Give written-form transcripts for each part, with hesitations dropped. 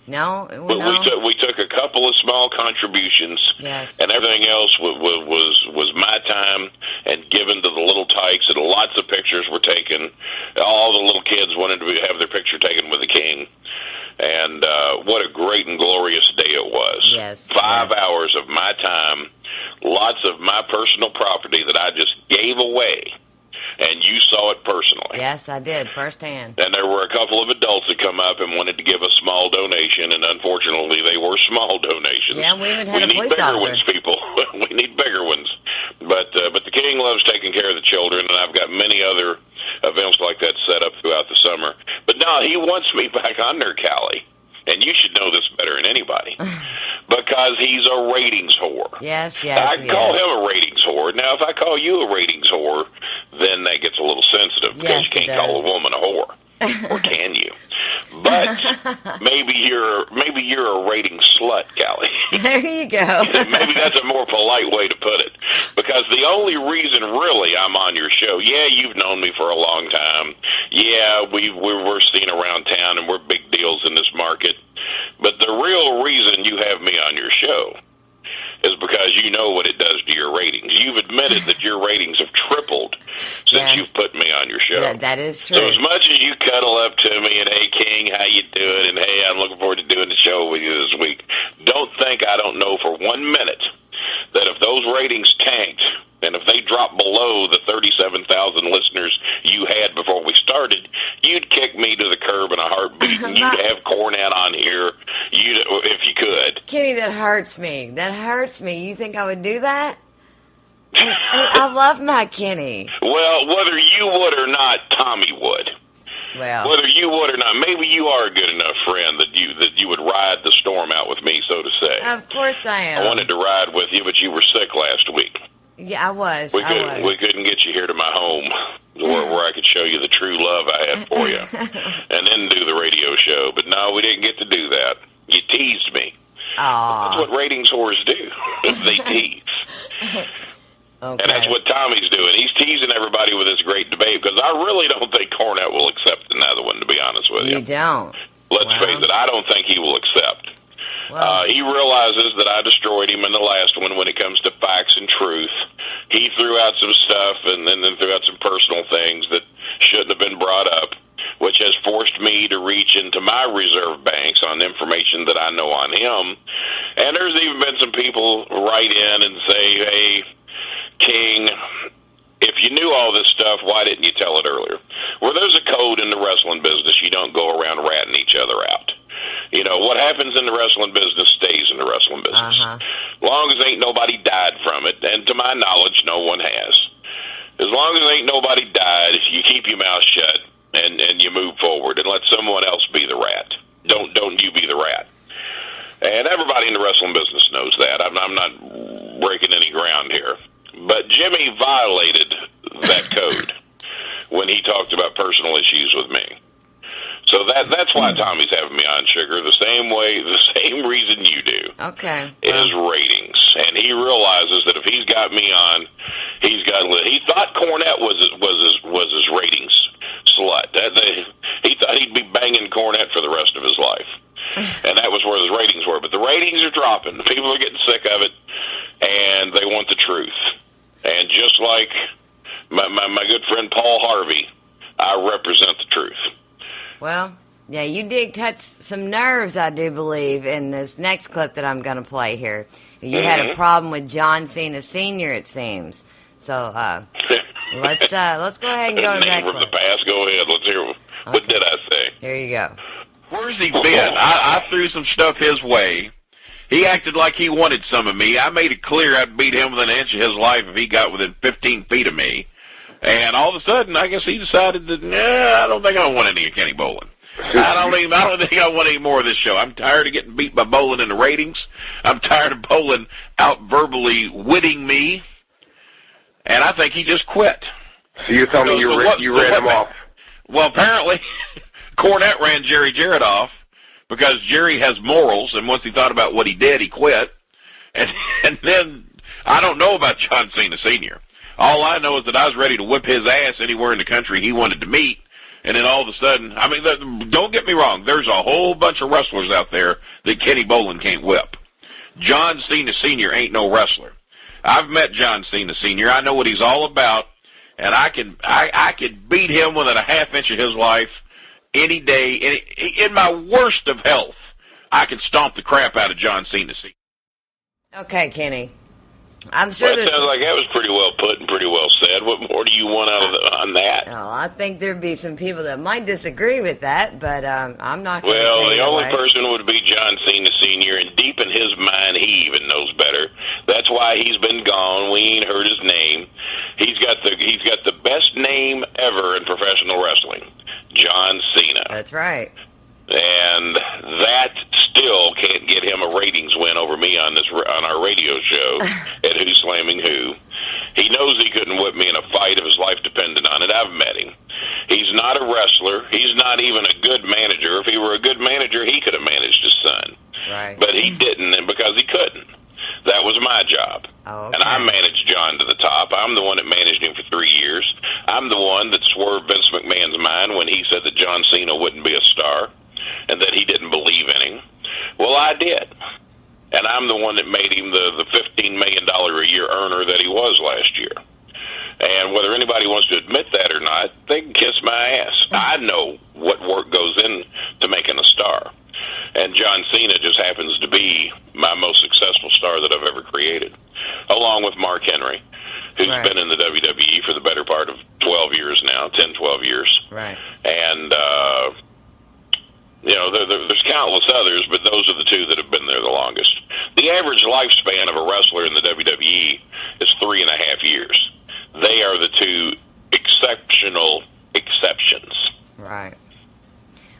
No, We took a couple of small contributions, yes, and everything else was my time and given to the little tykes, and lots of pictures were taken. All the little kids wanted to have their picture taken with the king, and what a great and glorious day it was. Yes, 5 hours of my time, lots of my personal property that I just gave away. And you saw it personally. Yes, I did, firsthand. And there were a couple of adults that come up and wanted to give a small donation, and unfortunately, they were small donations. Yeah, we even had a police officer. We need bigger ones, people. We need bigger ones. But the king loves taking care of the children, and I've got many other events like that set up throughout the summer. But no, he wants me back on there, Callie. And you should know this better than anybody. Because he's a ratings whore. Yes. I call him a ratings whore. Now, if I call you a ratings whore, then that gets a little sensitive because you can't call a woman a whore. Or can you? But maybe you're a rating slut, Callie. There you go. Maybe that's a more polite way to put it. Because the only reason really I'm on your show, yeah, you've known me for a long time. Yeah, we're seen around town and we're big deals in this market. But the real reason you have me on your show is because you know what it does to your ratings. You've admitted that your ratings have tripled since you've put me on your show. That is true. So as much as you cuddle up to me and, hey, King, how you doing? And, hey, I'm looking forward to doing the show with you this week, don't think I don't know for 1 minute that if those ratings tanked and if they dropped below the 37,000 listeners you had before we started, you'd kick me to the curb in a heartbeat, and you'd have Cornette on here if you could. Kenny, that hurts me. That hurts me. You think I would do that? I love my Kenny. Well, whether you would or not, Tommy would. Well, whether you would or not, maybe you are a good enough friend that you would ride the storm out with me, so to say. Of course I am. I wanted to ride with you, but you were sick last week. Yeah, I was. We couldn't get you here to my home where I could show you the true love I had for you, and then do the radio show. But no, we didn't get to do that. You teased me. Aww. That's what ratings whores do. They tease. Okay. And that's what Tommy's doing. He's teasing everybody with this great debate because I really don't think Cornette will accept another one, to be honest with you. You don't? Let's face it, I don't think he will accept. Well, He realizes that I destroyed him in the last one when it comes to facts and truth. He threw out some stuff and then threw out some personal things that shouldn't have been brought up, which has forced me to reach into my reserve banks on information that I know on him. And there's even been some people write in and say, hey, King, if you knew all this stuff, why didn't you tell it earlier? Well, there's a code in the wrestling business. You don't go around ratting each other out. You know, what happens in the wrestling business stays in the wrestling business. Long as ain't nobody died from it, and to my knowledge, no one has. As long as ain't nobody died, you keep your mouth shut and you move forward and let someone else be the rat. Don't you be the rat. And everybody in the wrestling business knows that. I'm not breaking any ground here. But Jimmy violated that code when he talked about personal issues with me. So that's why Tommy's having me on, Sugar, the same reason you do. Okay. Is ratings. And he realizes that if he's got me on, he thought Cornette was his ratings slut. He thought he'd be banging Cornette for the rest of his life. And that was where his ratings were. But the ratings are dropping. People are getting sick of it, and they want the truth. And just like my good friend Paul Harvey, I represent the truth. Well, yeah, you did touch some nerves, I do believe, in this next clip that I'm going to play here. You had a problem with John Cena Sr., it seems. So let's go ahead and go to that clip. From the past, go ahead. Let's hear what did I say. Here you go. Where's he been? I threw some stuff his way. He acted like he wanted some of me. I made it clear I'd beat him within an inch of his life if he got within 15 feet of me. And all of a sudden, I guess he decided that, I don't think I want any of Kenny Bolin. I don't think I want any more of this show. I'm tired of getting beat by Bolin in the ratings. I'm tired of Bolin out verbally witting me. And I think he just quit. So you're telling me you ran him off? Well, apparently, Cornette ran Jerry Jarrett off because Jerry has morals, and once he thought about what he did, he quit. And then, I don't know about John Cena Sr. All I know is that I was ready to whip his ass anywhere in the country he wanted to meet, And then all of a sudden, I mean, don't get me wrong, there's a whole bunch of wrestlers out there that Kenny Bolin can't whip. John Cena Sr. ain't no wrestler. I've met John Cena Sr. I know what he's all about, and I could beat him within a half inch of his life any day. In my worst of health, I could stomp the crap out of John Cena Sr. Okay, Kenny. I'm sure that sounds like that was pretty well put and pretty well said. What more do you want on that? Oh, I think there'd be some people that might disagree with that, but I'm not going to Well, say the only way. person would be John Cena Sr., and deep in his mind, he even knows better. That's why he's been gone. We ain't heard his name. He's got the best name ever in professional wrestling, John Cena. That's right. And that still can't get him a ratings win over me on our radio show at Who's Slamming Who. He knows he couldn't whip me in a fight if his life depended on it. I've met him. He's not a wrestler. He's not even a good manager. If he were a good manager, he could have managed his son. Right. But he didn't, and because he couldn't. That was my job. Oh, okay. And I managed John to the top. I'm the one that managed him for 3 years. I'm the one that swerved Vince McMahon's mind when he said that John Cena wouldn't be a star and that he didn't believe in him. Well, I did. And I'm the one that made him the $15 million a year earner that he was last year. And whether anybody wants to admit that or not, they can kiss my ass. I know what work goes into making a star. And John Cena just happens to be my most successful star that I've ever created, along with Mark Henry, who's Right. been in the WWE for the better part of 12 years now, 10, 12 years. Right. And, there's countless others, but those are the two that have been there the longest. The average lifespan of a wrestler in the WWE is 3.5 years. They are the two exceptional exceptions. Right.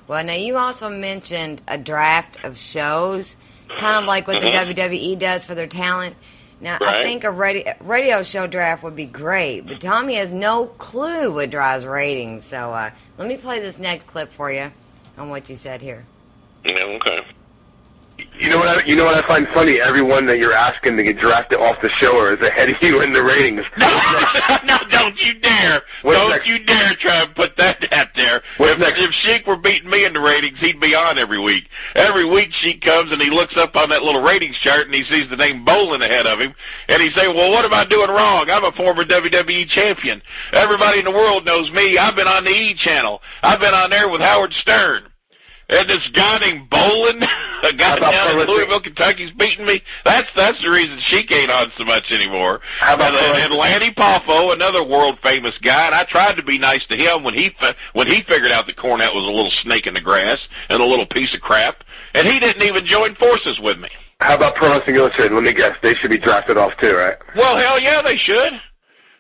Well, now you also mentioned a draft of shows, kind of like what the WWE does for their talent. Now, Right. I think a radio show draft would be great, but Tommy has no clue what drives ratings. So let me play this next clip for you on what you said here. Yeah, okay. You know what I find funny? Everyone that you're asking to get drafted off the show is ahead of you in the ratings. No, don't you dare. You dare try and put that out there. If Sheik were beating me in the ratings, he'd be on every week. Every week Sheik comes and he looks up on that little ratings chart and he sees the name Bolin ahead of him. And he say, well, what am I doing wrong? I'm a former WWE champion. Everybody in the world knows me. I've been on the E! channel. I've been on there with Howard Stern. And this guy named Bolin, a guy down in Louisville, Kentucky's beating me. That's the reason she ain't on so much anymore. And Lanny Poffo, another world famous guy, and I tried to be nice to him when he figured out that Cornette was a little snake in the grass and a little piece of crap, and he didn't even join forces with me. How about Pro Wrestling Illustrated? Let me guess, they should be drafted off too, right? Well, hell yeah, they should.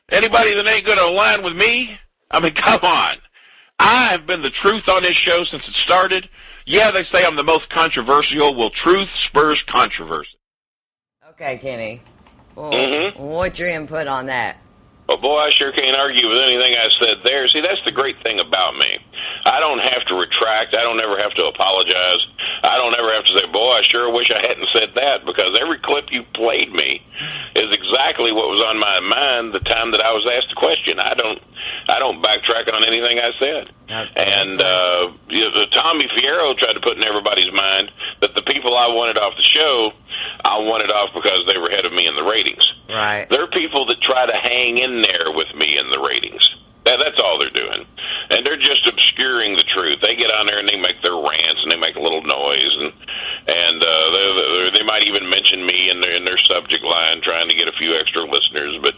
Anybody that ain't going to align with me, I mean, come on. I have been the truth on this show since it started. Yeah, they say I'm the most controversial. Well, truth spurs controversy. Okay, Kenny. Well, what's your input on that? Well, boy, I sure can't argue with anything I said there. See, that's the great thing about me. I don't have to retract. I don't ever have to apologize. I don't ever have to say, boy, I sure wish I hadn't said that, because every clip you played me is exactly what was on my mind the time that I was asked the question. I don't backtrack on anything I said. And Tommy Fierro tried to put in everybody's mind that the people I wanted off the show, I wanted off because they were ahead of me in the ratings. Right. There are people that try to hang in there with me in the ratings. That's all they're doing. And they're just obscuring the truth. They get on there and they make their rants and they make a little noise, and they might even mention me in their subject line, trying to get a few extra listeners. But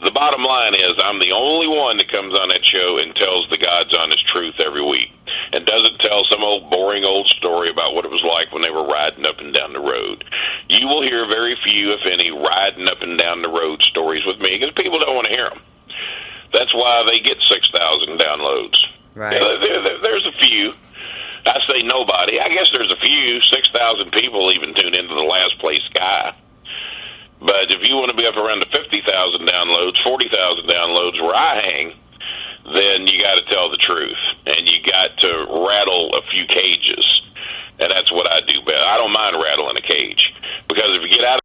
the bottom line is, I'm the only one that comes on that show and tells the God's honest truth every week, and doesn't tell some old boring old story about what it was like when they were riding up and down the road. You will hear very few, if any, riding up and down the road stories with me, because people don't want to hear them. That's why they get 6,000 downloads. Right. There's a few. I say nobody. I guess there's a few. 6,000 people even tune into the last place guy. But if you want to be up around the 50,000 downloads, 40,000 downloads where I hang, then you got to tell the truth. And you got to rattle a few cages. And that's what I do best. I don't mind rattling a cage. Because if you get out